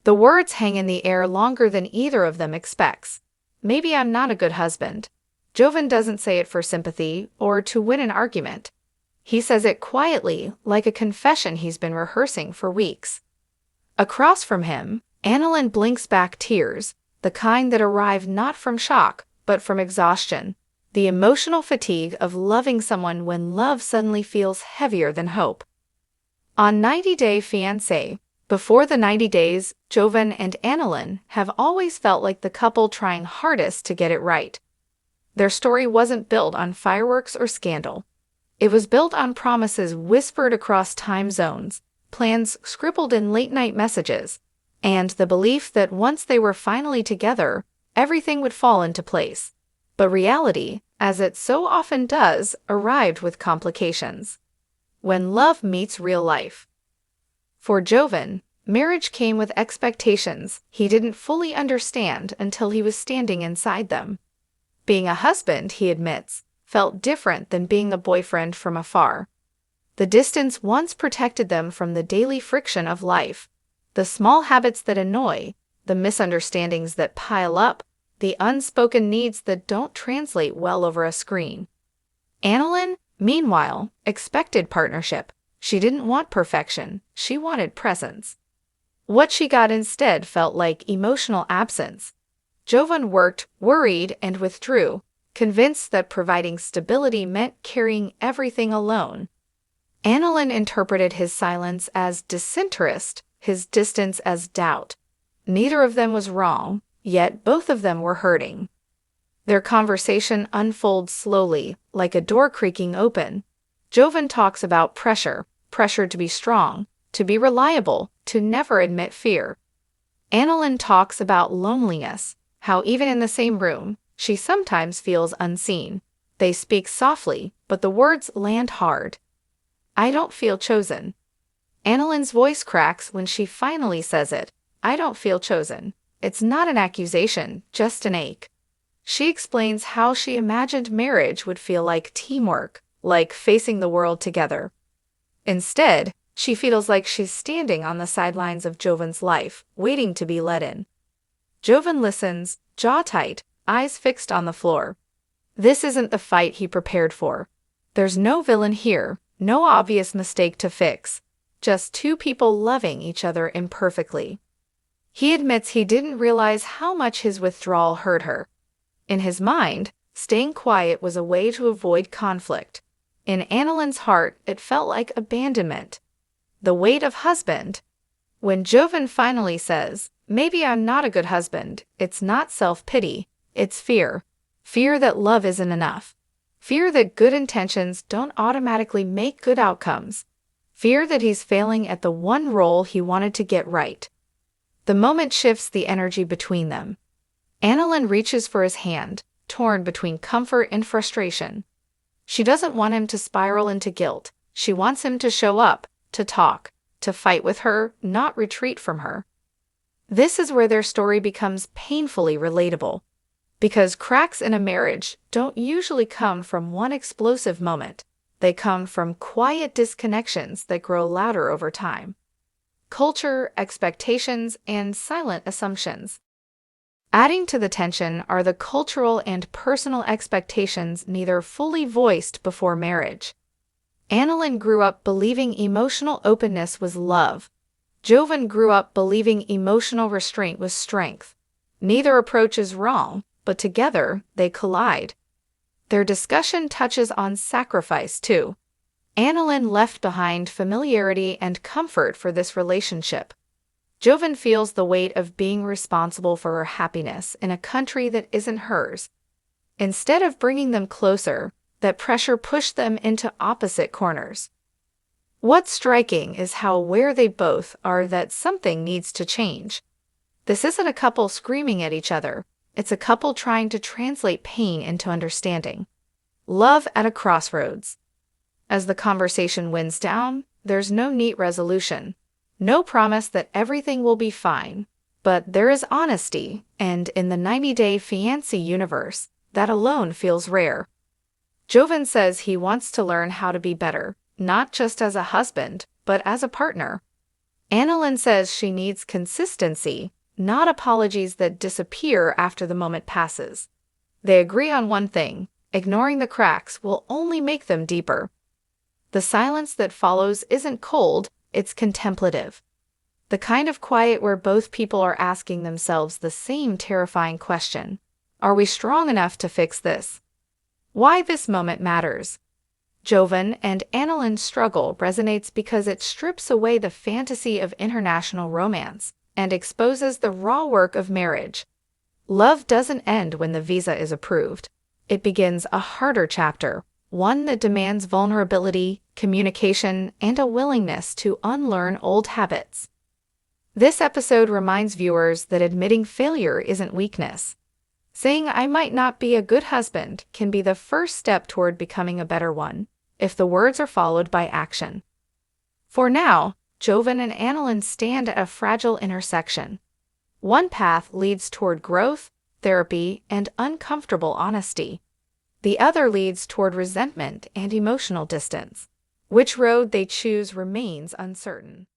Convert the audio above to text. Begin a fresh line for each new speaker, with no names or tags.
The words hang in the air longer than either of them expects. Maybe I'm not a good husband. Jovon doesn't say it for sympathy or to win an argument. He says it quietly, like a confession he's been rehearsing for weeks. Across from him, Annalyn blinks back tears, the kind that arrive not from shock, but from exhaustion, the emotional fatigue of loving someone when love suddenly feels heavier than hope. On 90 Day Fiancé, before the 90 days, Jovon and Annalyn have always felt like the couple trying hardest to get it right. Their story wasn't built on fireworks or scandal. It was built on promises whispered across time zones, plans scribbled in late-night messages, and the belief that once they were finally together, everything would fall into place. But reality, as it so often does, arrived with complications. When love meets real life. For Jovon, marriage came with expectations he didn't fully understand until he was standing inside them. Being a husband, he admits, felt different than being a boyfriend from afar. The distance once protected them from the daily friction of life, the small habits that annoy, the misunderstandings that pile up, the unspoken needs that don't translate well over a screen. Annalyn, meanwhile, expected partnership. She didn't want perfection, she wanted presence. What she got instead felt like emotional absence. Jovon worked, worried, and withdrew, convinced that providing stability meant carrying everything alone. Annalyn interpreted his silence as disinterest, his distance as doubt. Neither of them was wrong, yet both of them were hurting. Their conversation unfolds slowly, like a door creaking open. Jovon talks about pressure to be strong, to be reliable, to never admit fear. Annalyn talks about loneliness, how even in the same room, she sometimes feels unseen. They speak softly, but the words land hard. I don't feel chosen. Annalyn's voice cracks when she finally says it. I don't feel chosen. It's not an accusation, just an ache. She explains how she imagined marriage would feel like teamwork, like facing the world together. Instead, she feels like she's standing on the sidelines of Jovon's life, waiting to be let in. Jovon listens, jaw tight, eyes fixed on the floor. This isn't the fight he prepared for. There's no villain here, no obvious mistake to fix, just two people loving each other imperfectly. He admits he didn't realize how much his withdrawal hurt her. In his mind, staying quiet was a way to avoid conflict. In Annalyn's heart, it felt like abandonment. The weight of husband. When Jovon finally says, maybe I'm not a good husband, it's not self-pity, it's fear. Fear that love isn't enough. Fear that good intentions don't automatically make good outcomes. Fear that he's failing at the one role he wanted to get right. The moment shifts the energy between them. Annalyn reaches for his hand, torn between comfort and frustration. She doesn't want him to spiral into guilt. She wants him to show up, to talk, to fight with her, not retreat from her. This is where their story becomes painfully relatable. Because cracks in a marriage don't usually come from one explosive moment. They come from quiet disconnections that grow louder over time. Culture, expectations, and silent assumptions. Adding to the tension are the cultural and personal expectations neither fully voiced before marriage. Annalyn grew up believing emotional openness was love. Jovon grew up believing emotional restraint was strength. Neither approach is wrong, but together they collide. Their discussion touches on sacrifice too. Annalyn left behind familiarity and comfort for this relationship. Jovon feels the weight of being responsible for her happiness in a country that isn't hers. Instead of bringing them closer, that pressure pushed them into opposite corners. What's striking is how aware they both are that something needs to change. This isn't a couple screaming at each other. It's a couple trying to translate pain into understanding. Love at a crossroads. As the conversation winds down, there's no neat resolution. No promise that everything will be fine. But there is honesty, and in the 90-day Fiancé universe, that alone feels rare. Jovon says he wants to learn how to be better, not just as a husband, but as a partner. Annalyn says she needs consistency, not apologies that disappear after the moment passes. They agree on one thing: ignoring the cracks will only make them deeper. The silence that follows isn't cold, it's contemplative. The kind of quiet where both people are asking themselves the same terrifying question: are we strong enough to fix this? Why this moment matters. Jovon and Annalyn's struggle resonates because it strips away the fantasy of international romance and exposes the raw work of marriage. Love doesn't end when the visa is approved. It begins a harder chapter, one that demands vulnerability, communication, and a willingness to unlearn old habits. This episode reminds viewers that admitting failure isn't weakness. Saying "I might not be a good husband" can be the first step toward becoming a better one, if the words are followed by action. For now, Jovon and Annalyn stand at a fragile intersection. One path leads toward growth, therapy, and uncomfortable honesty. The other leads toward resentment and emotional distance. Which road they choose remains uncertain.